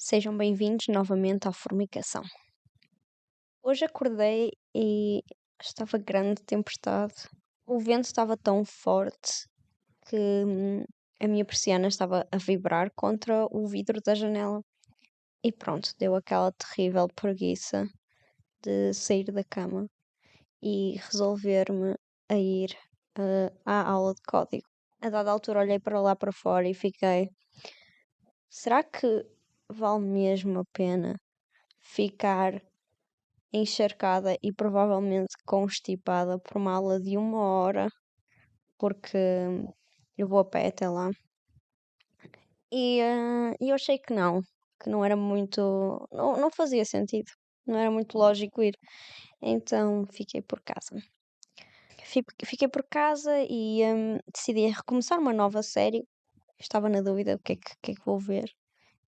Sejam bem-vindos novamente à Formigação. Hoje acordei e estava grande tempestade. O vento estava tão forte que a minha persiana estava a vibrar contra o vidro da janela. E pronto, deu aquela terrível preguiça de sair da cama e resolver-me a ir à aula de código. A dada altura olhei para lá para fora e fiquei: será que vale mesmo a pena ficar encharcada e provavelmente constipada por uma aula de 1 hora, porque eu vou a pé até lá? E eu achei que não era muito, não fazia sentido, não era muito lógico ir. Então fiquei por casa. Fiquei por casa e decidi recomeçar uma nova série. Estava na dúvida do que é que vou ver.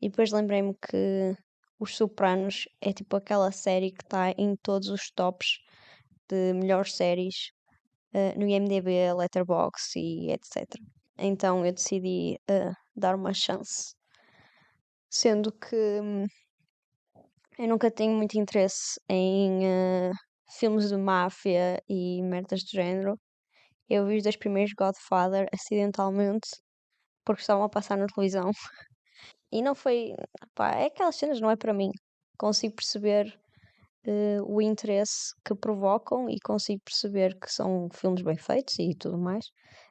E depois lembrei-me que Os Sopranos é tipo aquela série que está em todos os tops de melhores séries no IMDb, Letterboxd e etc. Então eu decidi dar uma chance. Sendo que eu nunca tenho muito interesse em filmes de máfia e merdas do género. Eu vi os 2 primeiros Godfather acidentalmente, porque estavam a passar na televisão. E não foi. Pá, é aquelas cenas, não é para mim. Consigo perceber o interesse que provocam e consigo perceber que são filmes bem feitos e tudo mais,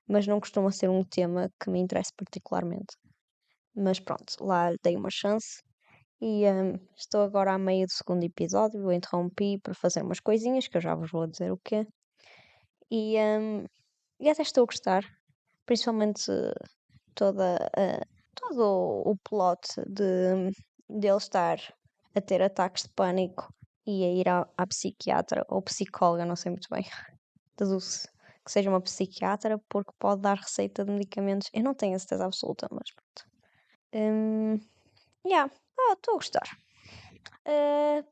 mas não costuma ser um tema que me interesse particularmente. Mas pronto, lá dei uma chance e estou agora a meio do segundo episódio. Eu interrompi para fazer umas coisinhas que eu já vos vou dizer o quê. E, um, e até estou a gostar, principalmente toda, todo o plot de ele estar a ter ataques de pânico e a ir à psiquiatra ou psicóloga, não sei muito bem. Deduzo que seja uma psiquiatra porque pode dar receita de medicamentos. Eu não tenho a certeza absoluta, mas pronto. Yeah, estou a gostar.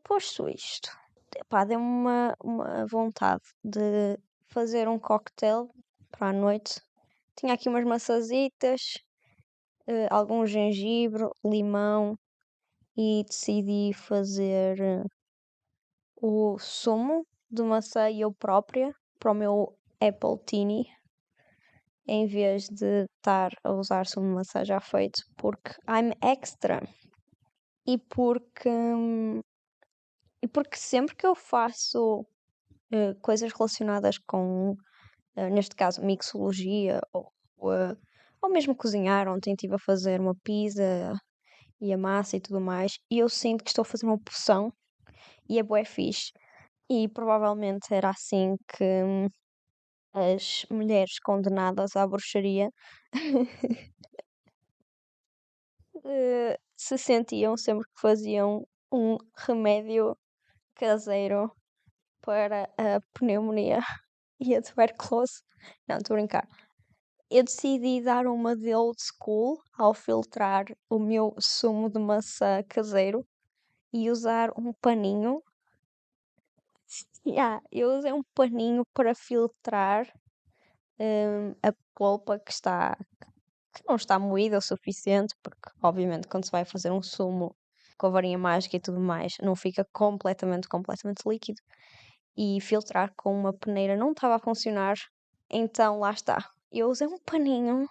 Posto isto, pá, deu-me uma vontade de fazer um cocktail para a noite. Tinha aqui umas maçazitas, algum gengibre, limão e decidi fazer o sumo de maçã eu própria para o meu Apple Tini, em vez de estar a usar sumo de maçã já feito, porque I'm extra e porque sempre que eu faço coisas relacionadas com, neste caso, mixologia uh, ou mesmo cozinhar. Ontem estive a fazer uma pizza e a massa e tudo mais, e eu sinto que estou a fazer uma poção e é bué fixe. E provavelmente era assim que as mulheres condenadas à bruxaria se sentiam sempre que faziam um remédio caseiro para a pneumonia e a tuberculose. Não, estou a brincar. Eu decidi dar uma de old school ao filtrar o meu sumo de maçã caseiro e usar um paninho. Yeah, eu usei um paninho para filtrar a polpa que não está moída o suficiente, porque obviamente quando se vai fazer um sumo com a varinha mágica e tudo mais, não fica completamente líquido. E filtrar com uma peneira não estava a funcionar, então lá está. Eu usei um paninho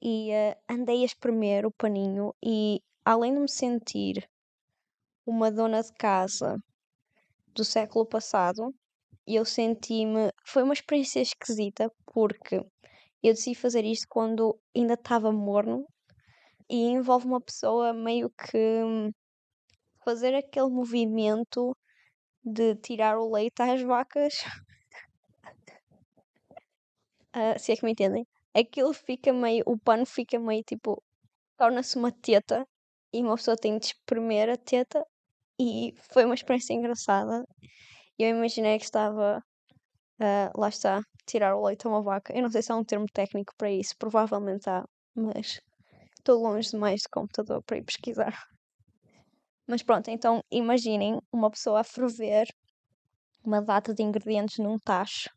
e andei a espremer o paninho e além de me sentir uma dona de casa do século passado, eu senti-me. Foi uma experiência esquisita porque eu decidi fazer isto quando ainda estava morno e envolve uma pessoa meio que fazer aquele movimento de tirar o leite às vacas, se é que me entendem. Aquilo fica meio, o pano fica meio tipo, torna-se uma teta e uma pessoa tem de espremer a teta e foi uma experiência engraçada. Eu imaginei que estava, lá está, tirar o leite a uma vaca. Eu não sei se há um termo técnico para isso, provavelmente há, mas estou longe demais de computador para ir pesquisar. Mas pronto, então imaginem uma pessoa a ferver uma data de ingredientes num tacho,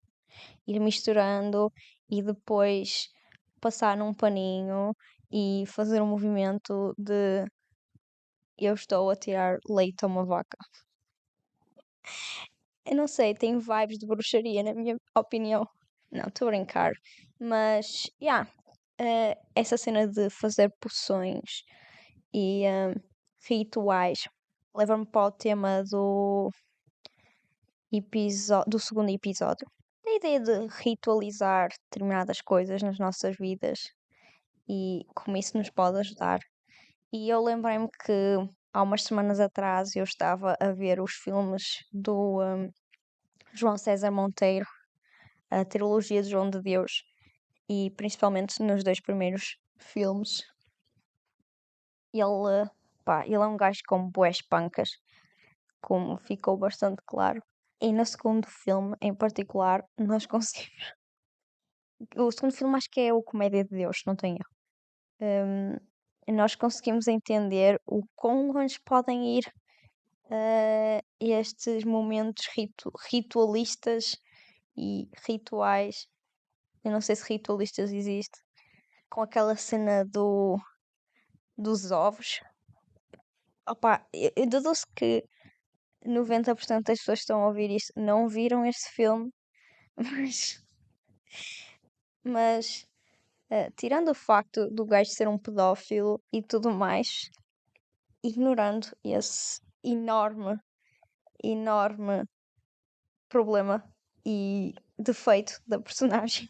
ir misturando e depois passar num paninho e fazer um movimento de eu estou a tirar leite a uma vaca. Eu não sei, tem vibes de bruxaria, na minha opinião. Não, estou a brincar. Mas, essa cena de fazer poções e rituais leva-me para o tema do segundo episódio. A ideia de ritualizar determinadas coisas nas nossas vidas e como isso nos pode ajudar. E eu lembrei-me que há umas semanas atrás eu estava a ver os filmes do João César Monteiro, a trilogia de João de Deus, e principalmente nos dois primeiros filmes, ele, ele é um gajo com bués pancas, como ficou bastante claro. E no segundo filme, em particular, nós conseguimos. O segundo filme acho que é o Comédia de Deus, não tenho erro. Nós conseguimos entender o quão longe podem ir estes momentos ritualistas e rituais. Eu não sei se ritualistas existe. Com aquela cena dos ovos. Opa, eu deduzo que 90% das pessoas que estão a ouvir isto não viram este filme, mas, mas tirando o facto do gajo ser um pedófilo e tudo mais, ignorando esse enorme, enorme problema e defeito da personagem.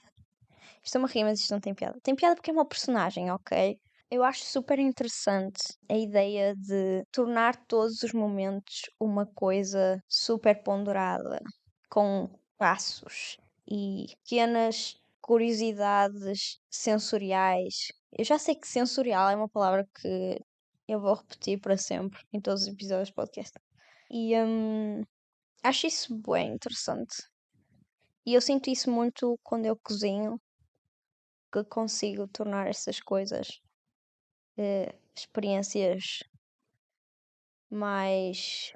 Estou-me a rir, mas isto não tem piada. Tem piada porque é uma personagem, ok? Eu acho super interessante a ideia de tornar todos os momentos uma coisa super ponderada, com passos e pequenas curiosidades sensoriais. Eu já sei que sensorial é uma palavra que eu vou repetir para sempre em todos os episódios do podcast. E acho isso bem interessante. E eu sinto isso muito quando eu cozinho, que consigo tornar essas coisas experiências mais.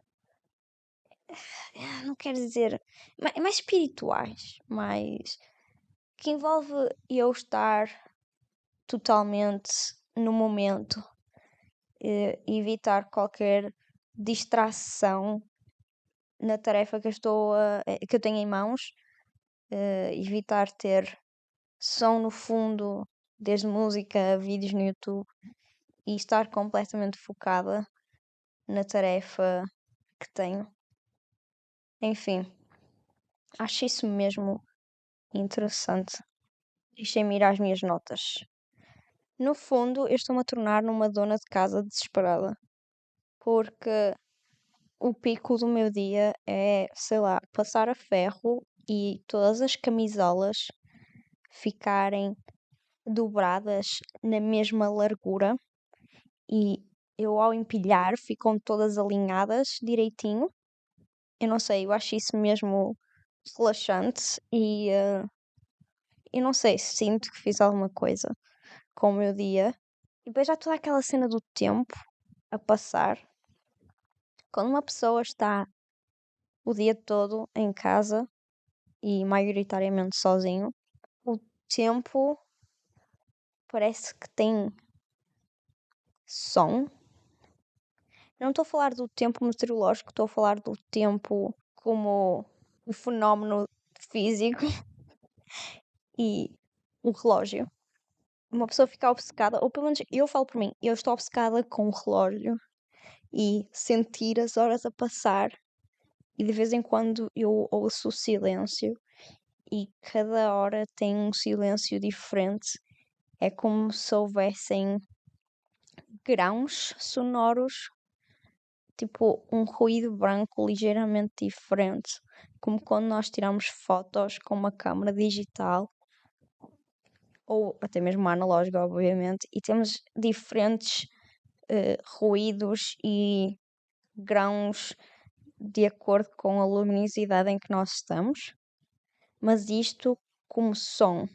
Não quero dizer. Mais espirituais, mais. Que envolve eu estar totalmente no momento, evitar qualquer distração na tarefa que que eu tenho em mãos, evitar ter som no fundo, desde música a vídeos no YouTube, e estar completamente focada na tarefa que tenho. Enfim, acho isso mesmo interessante. Deixem-me ir às minhas notas. No fundo, eu estou-me a tornar numa dona de casa desesperada. Porque o pico do meu dia é, sei lá, passar a ferro e todas as camisolas ficarem dobradas na mesma largura e eu ao empilhar ficam todas alinhadas direitinho. Eu não sei, eu acho isso mesmo relaxante e eu não sei, sinto que fiz alguma coisa com o meu dia. E depois já toda aquela cena do tempo a passar. Quando uma pessoa está o dia todo em casa e maioritariamente sozinho, o tempo parece que tem som. Não estou a falar do tempo meteorológico, estou a falar do tempo como o fenómeno físico e o relógio. Uma pessoa fica obcecada, ou pelo menos eu falo por mim, eu estou obcecada com o relógio e sentir as horas a passar e de vez em quando eu ouço o silêncio e cada hora tem um silêncio diferente. É como se houvessem grãos sonoros, tipo um ruído branco ligeiramente diferente, como quando nós tiramos fotos com uma câmera digital ou até mesmo uma analógica, obviamente, e temos diferentes ruídos e grãos de acordo com a luminosidade em que nós estamos, mas isto como som.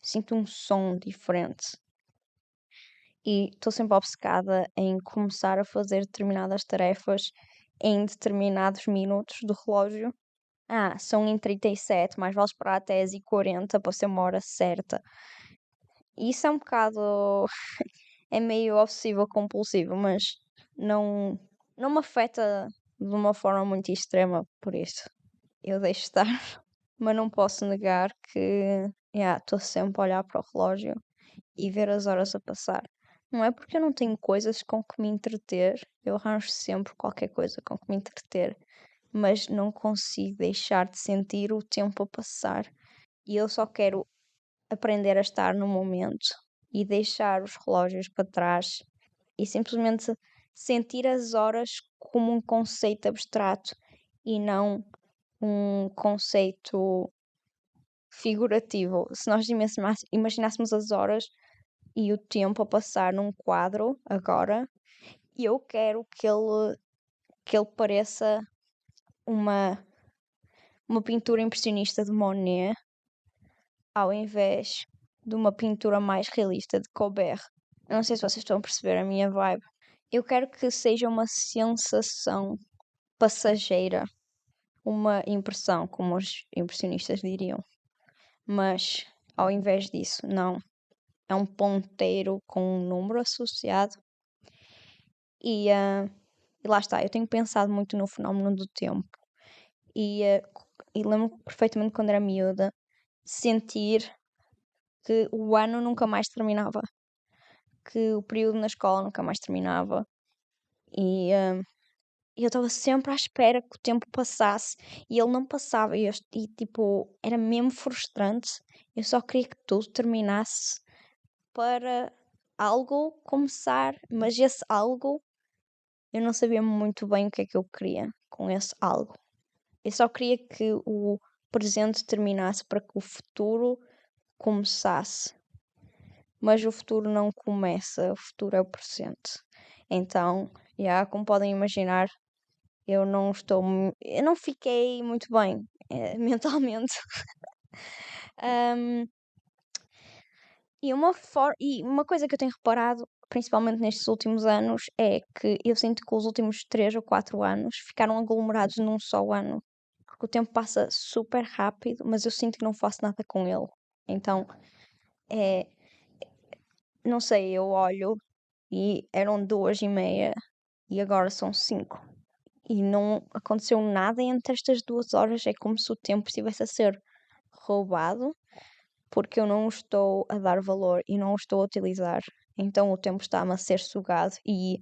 Sinto um som diferente. E estou sempre obcecada em começar a fazer determinadas tarefas em determinados minutos do relógio. São em 37, mais vale esperar até às 40 para ser uma hora certa. E isso é um bocado. É meio obsessivo compulsivo, mas não, não me afeta de uma forma muito extrema, por isso eu deixo estar. Mas não posso negar que estou sempre a olhar para o relógio e ver as horas a passar. Não é porque eu não tenho coisas com que me entreter, eu arranjo sempre qualquer coisa com que me entreter, mas não consigo deixar de sentir o tempo a passar. E eu só quero aprender a estar no momento e deixar os relógios para trás e simplesmente sentir as horas como um conceito abstrato e não um conceito figurativo. Se nós imaginássemos as horas e o tempo a passar num quadro agora, eu quero que ele pareça uma, uma pintura impressionista de Monet ao invés de uma pintura mais realista de Colbert. Eu não sei se vocês estão a perceber a minha vibe. Eu quero que seja uma sensação passageira, uma impressão, como os impressionistas diriam. Mas, ao invés disso, não. É um ponteiro com um número associado. E lá está, eu tenho pensado muito no fenómeno do tempo. E lembro perfeitamente quando era miúda, sentir que o ano nunca mais terminava, que o período na escola nunca mais terminava. E eu estava sempre à espera que o tempo passasse e ele não passava. E tipo, era mesmo frustrante. Eu só queria que tudo terminasse para algo começar, mas esse algo eu não sabia muito bem o que é que eu queria com esse algo. Eu só queria que o presente terminasse para que o futuro começasse. Mas o futuro não começa, o futuro é o presente. Então, como podem imaginar, eu não fiquei muito bem mentalmente. Ahm, e uma coisa que eu tenho reparado, principalmente nestes últimos anos, é que eu sinto que os últimos 3 ou 4 anos ficaram aglomerados num só ano. Porque o tempo passa super rápido, mas eu sinto que não faço nada com ele. Então, é, não sei, eu olho e eram 2h30 e agora são 5. E não aconteceu nada entre estas 2 horas. É como se o tempo estivesse a ser roubado porque eu não o estou a dar valor e não o estou a utilizar. Então o tempo está-me a ser sugado e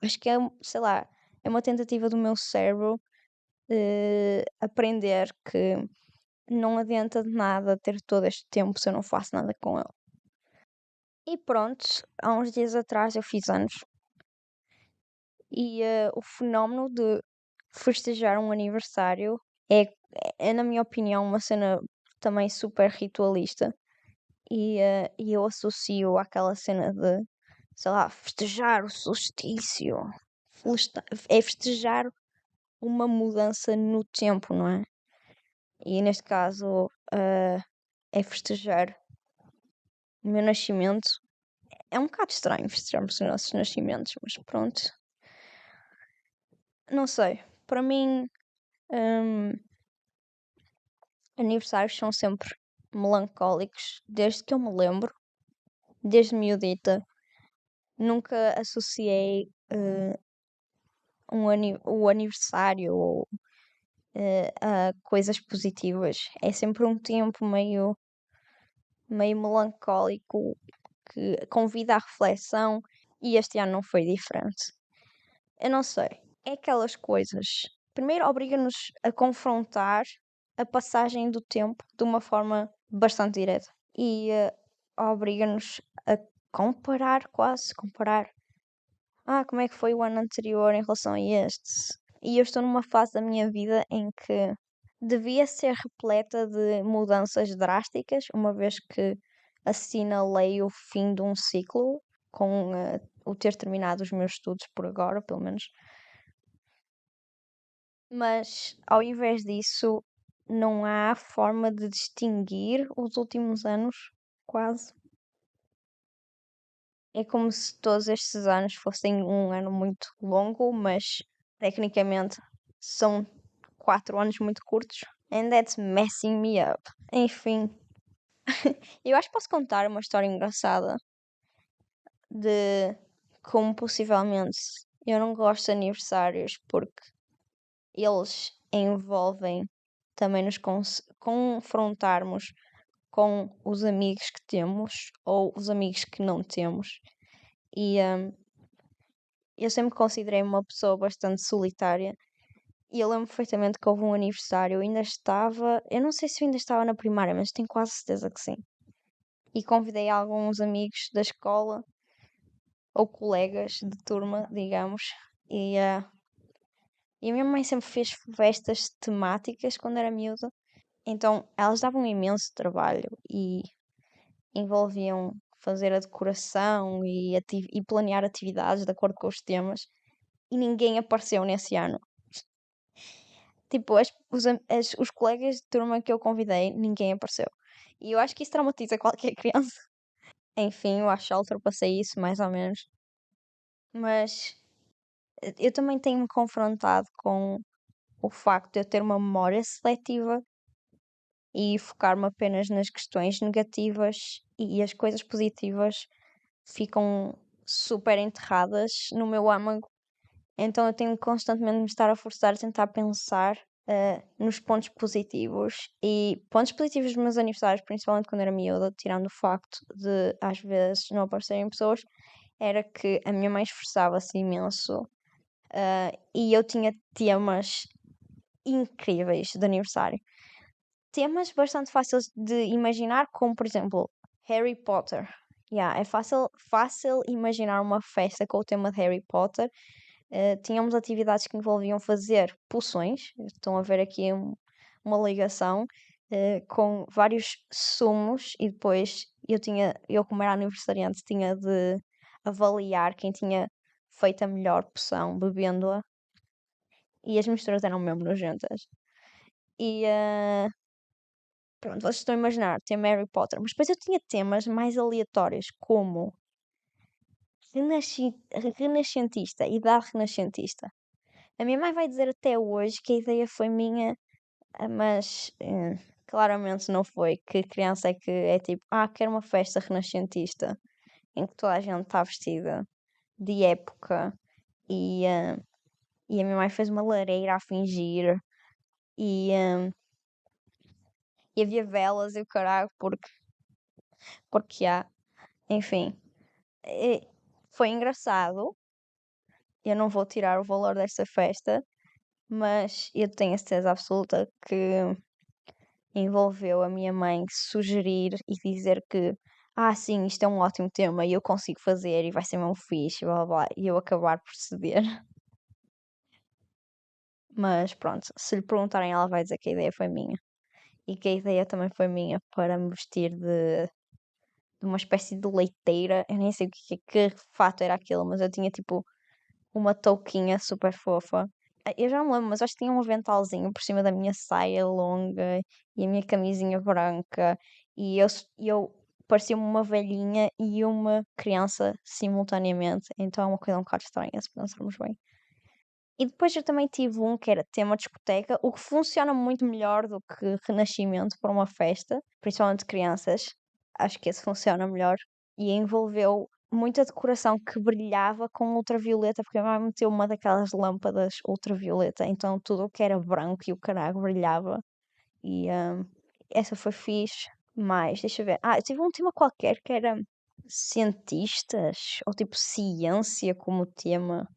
acho que é, sei lá, é uma tentativa do meu cérebro aprender que não adianta de nada ter todo este tempo se eu não faço nada com ele. E pronto, há uns dias atrás eu fiz anos e o fenómeno de festejar um aniversário é, na minha opinião, uma cena também super ritualista. E eu associo àquela cena de, sei lá, festejar o solstício. É festejar uma mudança no tempo, não é? E neste caso, é festejar o meu nascimento. É um bocado estranho festejarmos os nossos nascimentos, mas pronto. Não sei. Para mim, hum, aniversários são sempre melancólicos, desde que eu me lembro, desde miudita. Nunca associei o aniversário ou a coisas positivas. É sempre um tempo meio melancólico que convida à reflexão e este ano não foi diferente. Eu não sei. É aquelas coisas. Primeiro, obriga-nos a confrontar a passagem do tempo de uma forma bastante direta e obriga-nos a comparar, quase comparar. Como é que foi o ano anterior em relação a este? E eu estou numa fase da minha vida em que devia ser repleta de mudanças drásticas, uma vez que assinalei o fim de um ciclo com o ter terminado os meus estudos por agora, pelo menos. Mas ao invés disso, não há forma de distinguir os últimos anos, quase. É como se todos estes anos fossem um ano muito longo, mas tecnicamente são 4 anos muito curtos. And that's messing me up. Enfim, eu acho que posso contar uma história engraçada de como possivelmente Eu não gosto de aniversários porque eles envolvem também nos confrontarmos com os amigos que temos ou os amigos que não temos. E eu sempre me considerei uma pessoa bastante solitária. E eu lembro perfeitamente que houve um aniversário, eu não sei se eu ainda estava na primária, mas tenho quase certeza que sim. E convidei alguns amigos da escola ou colegas de turma, digamos, e, e a minha mãe sempre fez festas temáticas quando era miúda, então elas davam um imenso trabalho e envolviam fazer a decoração e planear atividades de acordo com os temas, e ninguém apareceu nesse ano. Tipo, os colegas de turma que eu convidei, ninguém apareceu. E eu acho que isso traumatiza qualquer criança. Enfim, eu acho que já ultrapassei isso, mais ou menos. Mas eu também tenho-me confrontado com o facto de eu ter uma memória seletiva e focar-me apenas nas questões negativas e as coisas positivas ficam super enterradas no meu âmago. Então eu tenho constantemente de me estar a forçar a tentar pensar nos pontos positivos. E pontos positivos dos meus aniversários, principalmente quando era miúda, tirando o facto de às vezes não aparecerem pessoas, era que a minha mãe esforçava-se imenso e eu tinha temas incríveis de aniversário. Temas bastante fáceis de imaginar, como por exemplo Harry Potter. Yeah, é fácil imaginar uma festa com o tema de Harry Potter. Tínhamos atividades que envolviam fazer poções. Estão a ver aqui uma ligação com vários sumos e depois eu como era aniversariante, tinha de avaliar quem tinha feito a melhor poção bebendo-a e as misturas eram mesmo nojentas. E pronto, vocês estão a imaginar, tema Harry Potter, mas depois eu tinha temas mais aleatórios, como renascentista, idade renascentista. A minha mãe vai dizer até hoje que a ideia foi minha, mas claramente não foi. Que criança é que é tipo, quero uma festa renascentista em que toda a gente está vestida de época e, e a minha mãe fez uma lareira a fingir e, e havia velas e o caralho, porque há, enfim, eh, foi engraçado. Eu não vou tirar o valor desta festa, mas eu tenho a certeza absoluta que envolveu a minha mãe sugerir e dizer que, sim, isto é um ótimo tema e eu consigo fazer e vai ser mesmo fixe, blá blá, blá, e eu acabar por ceder. Mas pronto, se lhe perguntarem, ela vai dizer que a ideia foi minha. E que a ideia também foi minha para me vestir de uma espécie de leiteira. Eu nem sei que fato era aquilo, mas eu tinha tipo uma touquinha super fofa. Eu já não me lembro, mas acho que tinha um aventalzinho por cima da minha saia longa e a minha camisinha branca. E eu parecia-me uma velhinha e uma criança simultaneamente. Então é uma coisa um bocado estranha, se pensarmos bem. E depois eu também tive um que era tema discoteca, o que funciona muito melhor do que Renascimento para uma festa, principalmente de crianças. Acho que esse funciona melhor. E envolveu muita decoração que brilhava com ultravioleta, porque a minha mãe meteu uma daquelas lâmpadas ultravioleta, então tudo o que era branco e o caralho brilhava. E essa foi fixe. Mas, deixa eu ver. Eu tive um tema qualquer que era cientistas, ou tipo ciência como tema.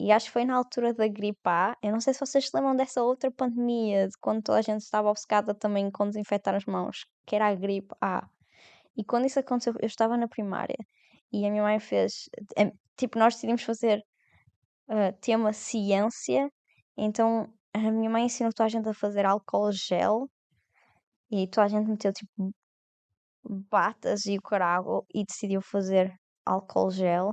E acho que foi na altura da gripe A. Eu não sei se vocês se lembram dessa outra pandemia, de quando toda a gente estava obcecada também com desinfetar as mãos, que era a gripe A. E quando isso aconteceu, eu estava na primária e a minha mãe fez. Tipo, nós decidimos fazer tema ciência, então a minha mãe ensinou toda a gente a fazer álcool gel e toda a gente meteu tipo batas e o carago e decidiu fazer álcool gel.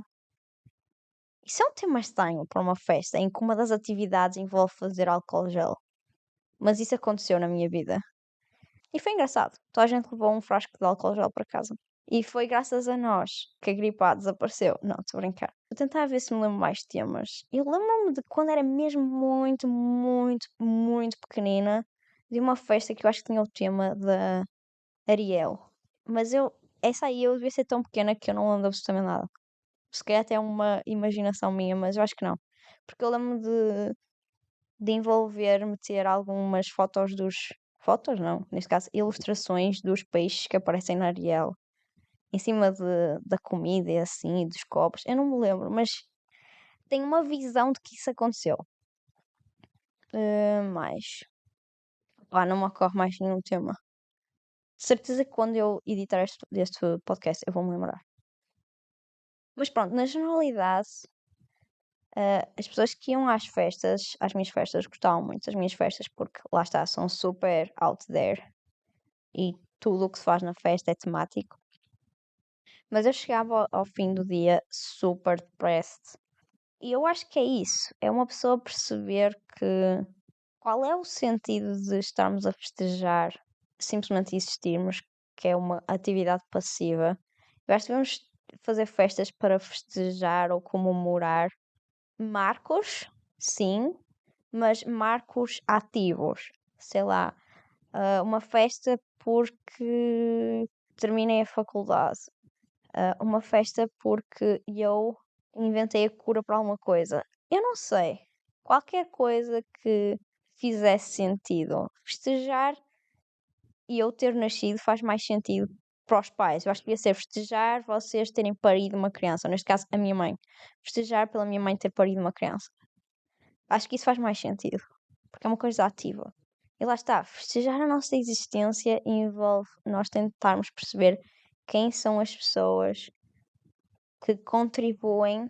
Isso é um tema estranho para uma festa em que uma das atividades envolve fazer álcool gel. Mas isso aconteceu na minha vida. E foi engraçado. Toda a gente levou um frasco de álcool gel para casa. E foi graças a nós que a gripe A desapareceu. Não, estou a brincar. Vou tentar ver se me lembro mais temas. Eu lembro-me de quando era mesmo muito, muito, muito pequenina, de uma festa que eu acho que tinha o tema da Ariel. Mas essa aí eu devia ser tão pequena que eu não lembro absolutamente nada. Se calhar até é uma imaginação minha, mas eu acho que não. Porque eu lembro de envolver, meter algumas fotos dos. Fotos não, neste caso, ilustrações dos peixes que aparecem na Ariel em cima da comida e assim, e dos copos. Eu não me lembro, mas tenho uma visão de que isso aconteceu. Mais. Pá, não me ocorre mais nenhum tema. De certeza que quando eu editar este podcast eu vou me lembrar. Mas pronto, na generalidade, as pessoas que iam às minhas festas, gostavam muito das minhas festas porque lá está, são super out there e tudo o que se faz na festa é temático. Mas eu chegava ao fim do dia super depressed. E eu acho que é isso, é uma pessoa perceber que qual é o sentido de estarmos a festejar, simplesmente existirmos, que é uma atividade passiva. Eu acho que devemos fazer festas para festejar ou comemorar marcos, sim, mas marcos ativos. Sei lá, uma festa porque terminei a faculdade, uma festa porque eu inventei a cura para alguma coisa. Eu não sei. Qualquer coisa que fizesse sentido. Festejar e eu ter nascido faz mais sentido para os pais. Eu acho que devia ser festejar vocês terem parido uma criança. Ou neste caso, a minha mãe. Festejar pela minha mãe ter parido uma criança. Acho que isso faz mais sentido. Porque é uma coisa ativa. E lá está, festejar a nossa existência envolve nós tentarmos perceber quem são as pessoas que contribuem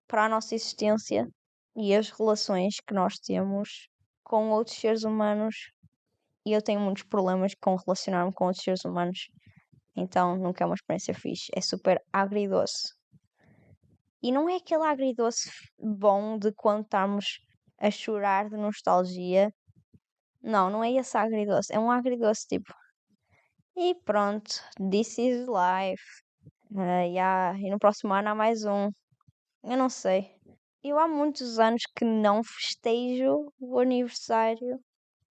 para a nossa existência e as relações que nós temos com outros seres humanos. E eu tenho muitos problemas com relacionar-me com outros seres humanos, então nunca é uma experiência fixe. É super agridoce. E não é aquele agridoce bom de quando estamos a chorar de nostalgia. Não, não é esse agridoce. É um agridoce tipo. E pronto, this is life. Yeah, e no próximo ano há mais um. Eu não sei. Eu há muitos anos que não festejo o aniversário.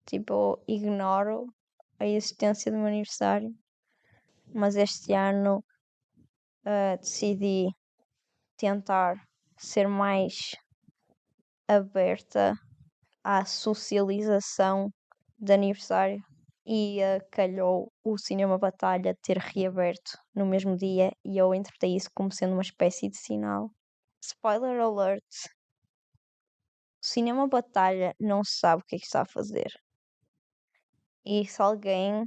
Tipo, eu ignoro a existência do meu aniversário. Mas este ano decidi tentar ser mais aberta à socialização de aniversário. E calhou o Cinema Batalha ter reaberto no mesmo dia e eu interpretei isso como sendo uma espécie de sinal. Spoiler alert: o Cinema Batalha não sabe o que é que está a fazer. E se alguém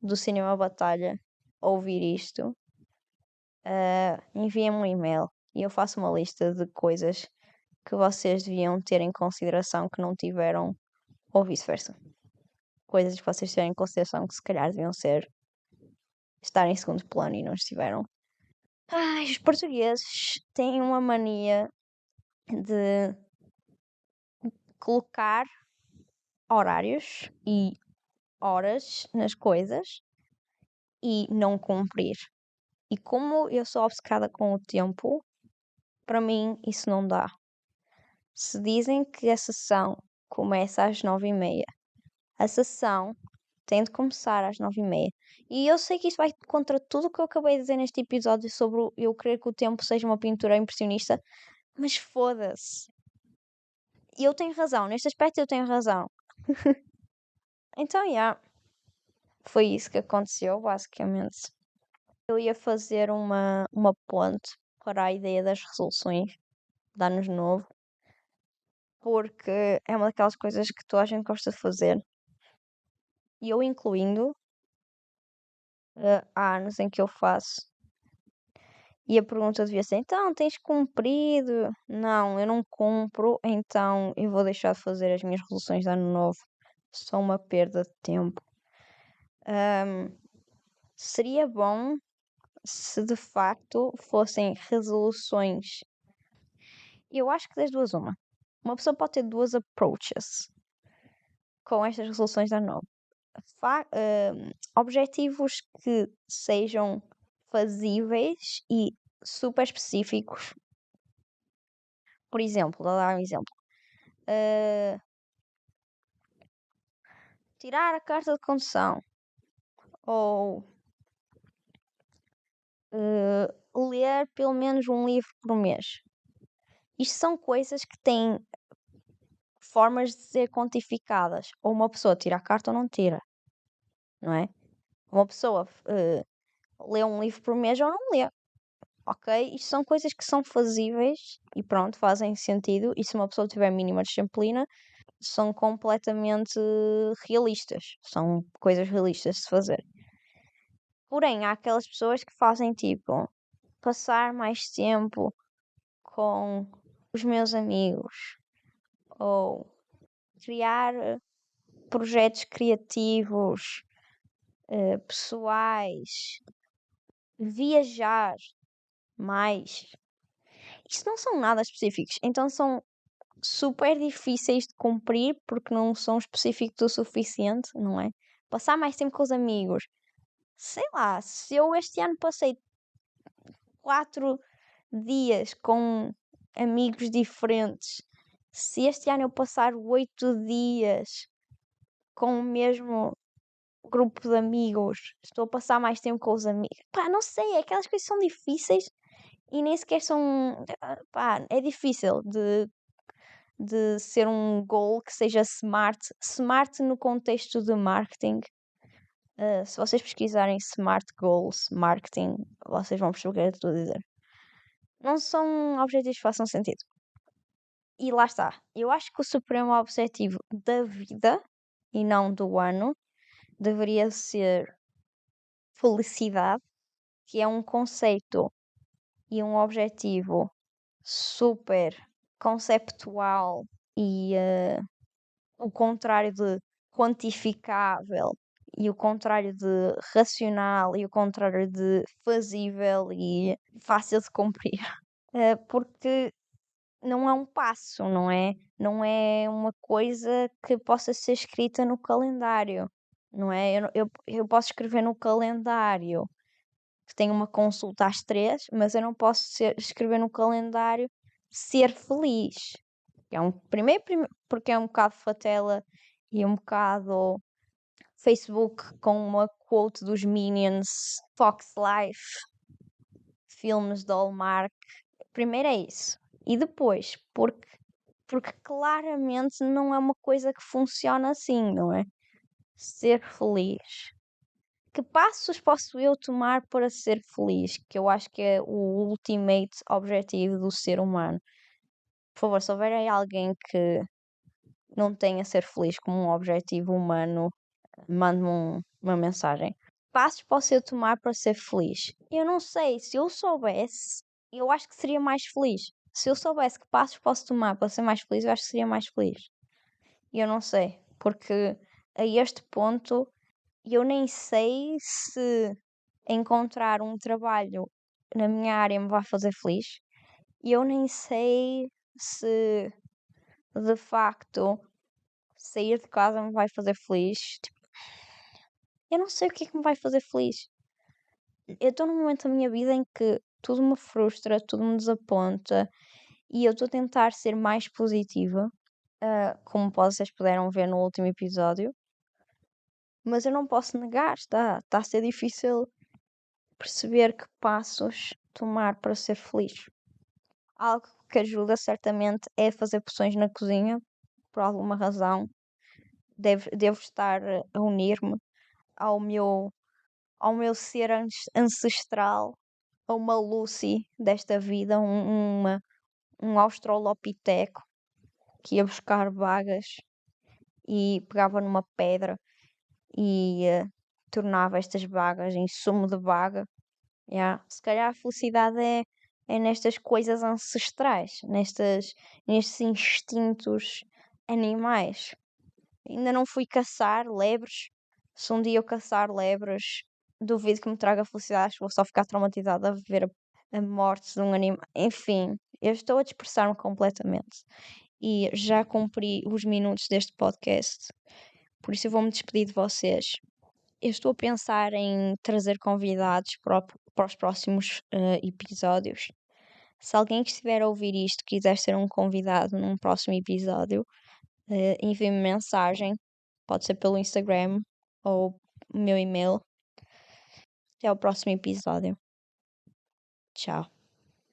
do Cinema Batalha ouvir isto, enviem-me um e-mail e eu faço uma lista de coisas que vocês deviam ter em consideração que não tiveram, ou vice-versa. Coisas que vocês tiverem em consideração que se calhar deviam estar em segundo plano e não estiveram. Ai, os portugueses têm uma mania de colocar horários e horas nas coisas e não cumprir. E como eu sou obcecada com o tempo, para mim isso não dá. Se dizem que a sessão começa às 9h30, a sessão tem de começar às 9h30. E eu sei que isto vai contra tudo o que eu acabei de dizer neste episódio sobre eu querer que o tempo seja uma pintura impressionista, mas foda-se. E eu tenho razão, neste aspecto eu tenho razão. Então, yeah, foi isso que aconteceu, basicamente. Eu ia fazer uma ponte para a ideia das resoluções de anos novo, porque é uma daquelas coisas que toda a gente gosta de fazer. E eu incluindo, há anos em que eu faço. E a pergunta devia ser: então, tens cumprido? Não, eu não cumpro, então eu vou deixar de fazer as minhas resoluções de ano novo. Só uma perda de tempo. Seria bom se de facto fossem resoluções. Eu acho que das duas, uma. Uma pessoa pode ter duas approaches com estas resoluções de ano novo. Objetivos que sejam fazíveis e super específicos. Por exemplo, vou dar um exemplo. Uh, tirar a carta de condução ou ler pelo menos um livro por mês. Isto são coisas que têm formas de ser quantificadas. Ou uma pessoa tira a carta ou não tira, não é? Uma pessoa lê um livro por mês ou não lê. Ok? Isto são coisas que são fazíveis e pronto, fazem sentido. E se uma pessoa tiver mínima disciplina, são completamente realistas. São coisas realistas de se fazer. Porém, há aquelas pessoas que fazem tipo passar mais tempo com os meus amigos ou criar projetos criativos, pessoais, viajar mais. Isto não são nada específicos, então são super difíceis de cumprir porque não são específicos o suficiente, não é? Passar mais tempo com os amigos. Sei lá, se eu este ano passei 4 dias com amigos diferentes, se este ano eu passar 8 dias com o mesmo grupo de amigos, estou a passar mais tempo com os amigos. Pá, não sei, aquelas coisas são difíceis e nem sequer são. Pá, é difícil de ser um goal que seja smart. Smart no contexto de marketing. Se vocês pesquisarem smart goals, marketing, vocês vão perceber o que eu estou a dizer. Não são objetivos que façam sentido. E lá está. Eu acho que o supremo objetivo da vida e não do ano deveria ser felicidade, que é um conceito e um objetivo super conceptual e o contrário de quantificável e o contrário de racional e o contrário de fazível e fácil de cumprir. Porque não é um passo, não é? Não é uma coisa que possa ser escrita no calendário, não é? Eu posso escrever no calendário que tenho uma consulta às 3, mas eu não posso escrever no calendário ser feliz. É primeiro, porque é um bocado fatela e um bocado Facebook com uma quote dos Minions, Fox Life, filmes de Hallmark. Primeiro é isso. E depois, porque claramente não é uma coisa que funciona assim, não é? Ser feliz. Que passos posso eu tomar para ser feliz? Que eu acho que é o ultimate objetivo do ser humano. Por favor, se houver aí alguém que não tenha ser feliz como um objetivo humano, mande-me uma mensagem. Passos posso eu tomar para ser feliz? Eu não sei. Se eu soubesse, eu acho que seria mais feliz. Se eu soubesse que passos posso tomar para ser mais feliz, eu acho que seria mais feliz. E eu não sei. Porque a este ponto eu nem sei se encontrar um trabalho na minha área me vai fazer feliz. E eu nem sei se de facto sair de casa me vai fazer feliz. Tipo, eu não sei o que é que me vai fazer feliz. Eu estou num momento da minha vida em que tudo me frustra, tudo me desaponta e eu estou a tentar ser mais positiva, como vocês puderam ver no último episódio. Mas eu não posso negar, está a ser difícil perceber que passos tomar para ser feliz. Algo que ajuda certamente é fazer poções na cozinha, por alguma razão. Devo estar a unir-me ao meu ser ancestral, a uma Lucy desta vida, um australopiteco que ia buscar bagas e pegava numa pedra e tornava estas bagas em sumo de baga. Yeah. Se calhar a felicidade é nestas coisas ancestrais, nestes instintos animais. Ainda não fui caçar lebres. Se um dia eu caçar lebres, duvido que me traga felicidade. Acho que vou só ficar traumatizada a ver a morte de um animal. Enfim, eu estou a dispersar-me completamente. E já cumpri os minutos deste podcast. Por isso eu vou-me despedir de vocês. Eu estou a pensar em trazer convidados para os próximos episódios. Se alguém que estiver a ouvir isto quiser ser um convidado num próximo episódio, envie-me mensagem. Pode ser pelo Instagram ou o meu e-mail. Até ao próximo episódio. Tchau.